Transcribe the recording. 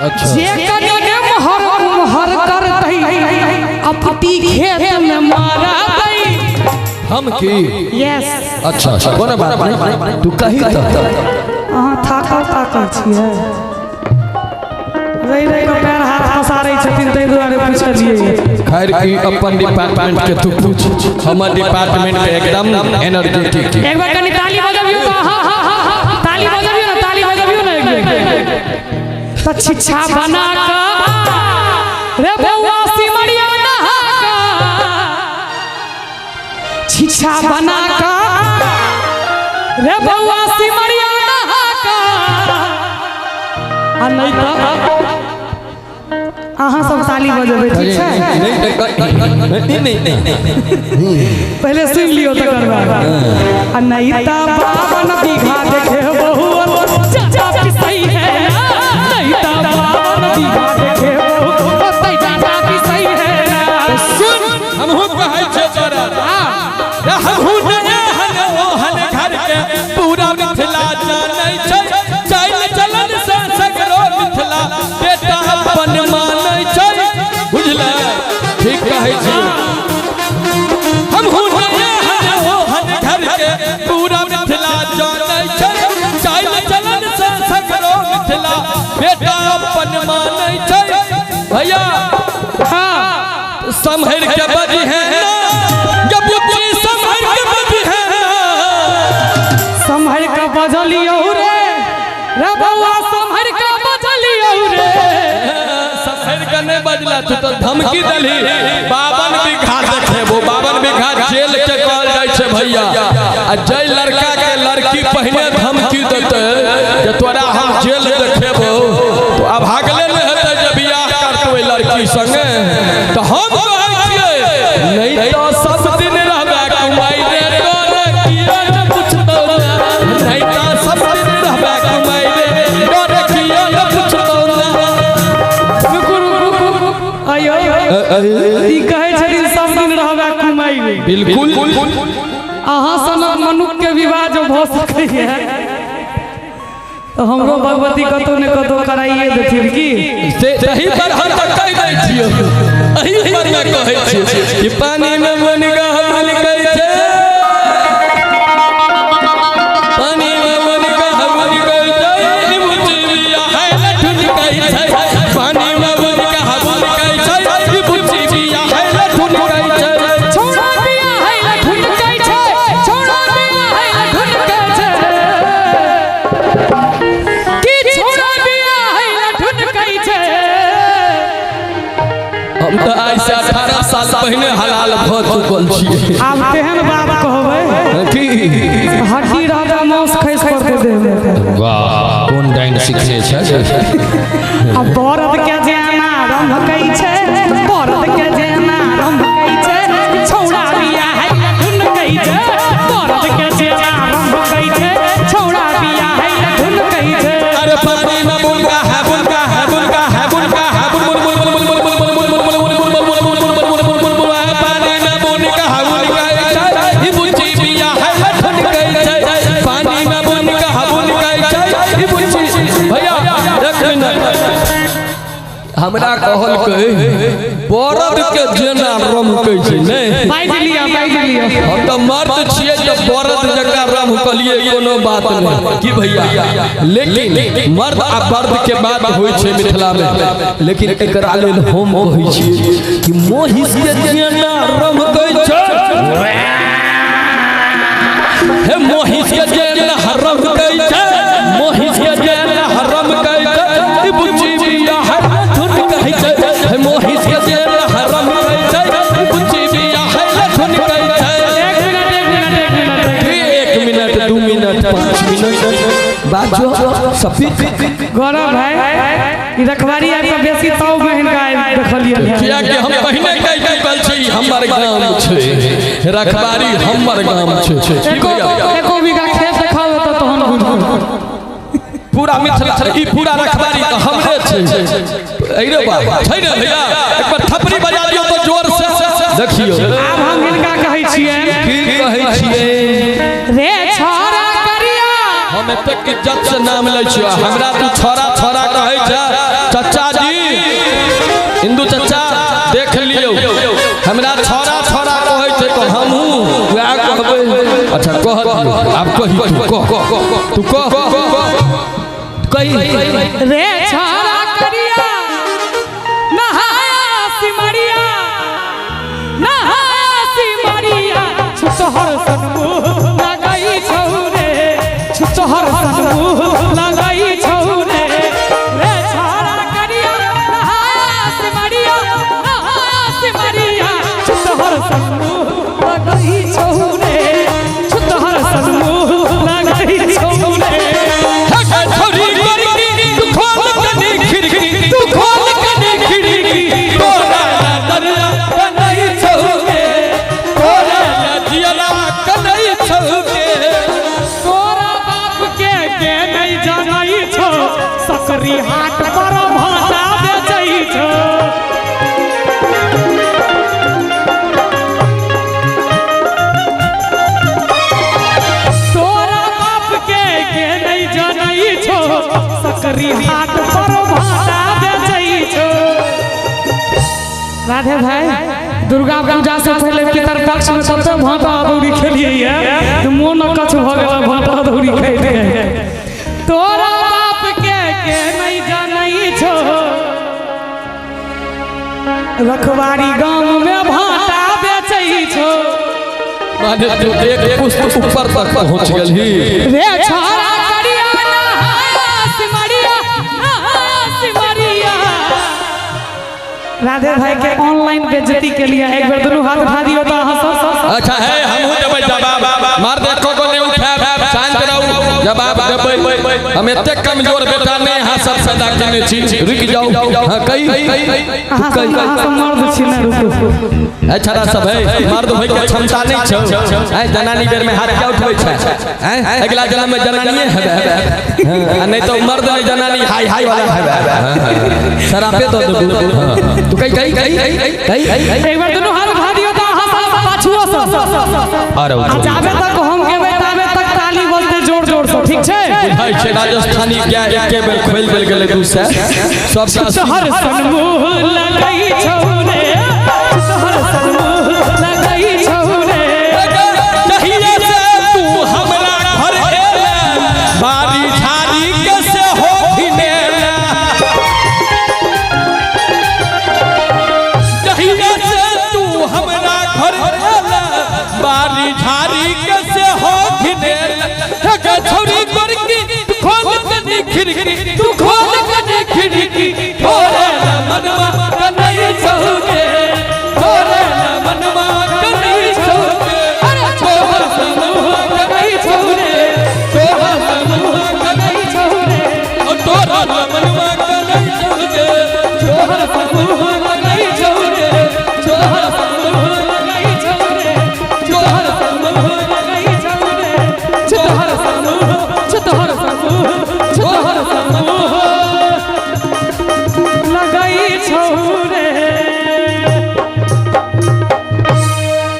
अच्छा जे कने मोहर कर दई अपती खेत में मारा दई हम की यस अच्छा कोनो बात नहीं तू कही त अहाँ थाकल छियै रही को पैर हाथ पसारै छथिन तै दुआरे पूछलियै खैर की अपन डिपार्टमेंट के तू पूछ हमर डिपार्टमेंट के एकदम एनर्जेटिक एक बार कनी ताली बजाबियो तो ताली बजाबियो ना एक बार तो छिछा बना के रे बउआ सिमरिया नहा के छिछा बना के रे बउआ सिमरिया नहा के आ नहीं तो अहाँ सब ताली बजेबै ठीक छै नहीं पहले सुन लियो तकर बाद आ नहीं त 52 बीघा देखे बहु चाचा पिसई है नहीं त 52 बीघा देखे बहु ओतै चाचा पिसई है सुन हमहु कहै छै तोरा हमहु ने ओ हन घर के पूरा मिथिला जानै छै चल चलन से सगरो मिथिला बेटा अपन मानै छै बुझला ठीक कहै छी हमहु ने ओ हन घर के पूरा मिथिला जानै छै चल चलन से सगरो मिथिला बेटा अपन मानै छै भैया हां संभर के बजी है जब बुच्ची संभर के बजी है संभर के बजलियो रे बउआ संभर के बजलियो रे संभर के नहीं बजला तू तो धमकी दली 52 बीघा देखेबो 52 बीघा जेल के कहल जाय छै भैया आ जय लड़का के लड़की पहिने धमकी देते जे तोरा हम जेल देखेबो तो अब भागले ले हेते जे बियाह करतो ओई लड़की संगे तो हम कहै छियै नहीं तो सब दिन रहबे कुमाई रे तोरे किया न पूछतो नहीं तो सब दिन रहबे कुमाई रे तोरे किया न पूछतो आयो ई कहै छथिन सब दिन रहबे कुमाई रे बिल्कुल अहाँ सनक मनुष्य के विवाह जो भ सकैए तो हमरो भगवती कतौ ने कतौ कराइए देथिन की सही पर हम तक कह दै छियै एही पर मैं कहै छियै कि पानी में मन का हल कहै छै पानी में मन का हल कहै छै बुचिया है लठुन कहै छै पानी में मन का हल कहै छै बुचिया है लठुन कहै छै छोड़ा दिया है लठुन कहै छै छोड़ा दिया है लठुन कहै छै कि छोड़ा दिया है लठुन कहै छै हम तो आज से 18 साल पहले हलाल भ चुकल छी आब तेहन बात कहबै की हड्डी रहबे मांस खैस पड़ते देह वाह कोन डाइन सिखले छै अब बरद के जेना रंभ कहै छै बरद के जेना रंभ कहै छै छौड़ा बिया है लठुन कहै छै बरद के जेना रंभ कहै छै छौड़ा बिया है लठुन कहै छै अरे पानी में बुनका है बुनका है बुनका है बुनका है बुन बुन बुन बुन बुन बुन बुन बुन बुन बुन बुन बुन बुन बुन बुन बुन बुन बुन पानी में बुनका है बुनका है ई बुच्ची बिया है लठुन कहै छै पानी में बुनका है बुनका है ई बुच्ची भैया एक मिनट हमरा कहल कहे बरद के जेना रम कहै छै नहीं बाइज लिया हम तो मर्द छियै तो बरद जका रम कहलिए कोनो बात नहीं की भैया लेकिन मर्द आ बर्द के बात होय छै मिथिला में लेकिन एकरा लेल हम कहै छियै कि मोहिस के जेना रम कहै छै हे मोहिस के जेना रम कहै छै मोहिस के जेना रम कहै छै ई बुच्ची बिया है लठुन कहै छै हे मोहिस के जेना रम कहै छै ई बुच्ची बिया है लठुन कहै छै 1 मिनट 2 मिनट 5 मिनट बाजो सफीक गौरव भाई ई रखवारी आपका बेसी ताऊ बहन का देखलिए किया कि हम पहिने कहि चुकल छी हमर गाम छै रखवारी हमर गाम छै एको बीघा खेत देखाओ त तहन बुझबो पूरा मिथिला ई पूरा रखवारी त हमरे छै अरे बा छै ने भैया एक बार थपड़ी बजा दियो तो जोर से देखियो आब हम हिनका कहै छियै की कहै छियै रे छोरा करिया हम एतेक इज्जत से नाम लै छियै हमरा तू छोरा छोरा कहै छै चाचा जी हिंदू चाचा देख लियो हमरा छोरा छोरा कहै छै तो हमहू वएह कहबै। अच्छा कह आप कही तू कह कही रे छोरा करिया नहाया सिमरिया नहाया सिमरिया छुतहर सनमुह लगाई छौरे छुतहर सनमुह लगाई छौरे रे छोरा करिया नहाया सिमरिया छुतहर सनमुह लगाई छौरे छुतहर सनमुह लगाई छौरे सकरी हाट पर भाटा बेचै छो तोरा बाप के नहीं जानै छो सकरी हाट पर भाटा बेचै छो। राधे भाई दुर्गा पूजा से पहले पितर पक्ष में सबसे भाटा दौड़ी खेलिए है मोन कछ भ गेल भाटा दौड़ी खेलिए तोरा के नहीं जानै छो रखवारी गांव में भाटा बेचै छो माने तू एक पुष्प ऊपर तक पहुंच गेलही रे छोरा करिया नहाया सिमरिया राधे भाई के ऑनलाइन बेइज्जती के लिए एक बार दोनों हाथ उठा दियो तो हंस अच्छा है हमहू देबै जवाब मार दे को ने उठाब शांत रहू जवाब देबै हम एते कमजोर बेटा नहीं हां सब सदा जाने छी रुक जाओ हां कई मर्द छी ना रुको अच्छा रा सब है मर्द होय के क्षमता नहीं छौ है जनानी बेर में हाथ क्या उठबै छै हैं अगला जन्म में जनानी है नहीं तो मर्द नहीं जनानी हाय हाय वाला है शराबे तो तू कई एक बार दोनों हाथ उठा दियो तो हंस पाछुओ से अरे जाबे तक हम केबे ताबे तक ताली बजते जोर जोर से ठीक छै भाई छै राजस्थानी क्या एके बेर खोल देल गेलै दू से सब शहर सनमुह लगाई छौ रे शहर सनमुह लगाई छौ रे कहिए से तू हमरा घर एला बारी झाड़ी के से हो भिनेला कहिए से तू हमरा घर एला बारी झाड़ी के से हो भिनेला छोरी करकी खोल के खिड़की तू खोल के खिड़की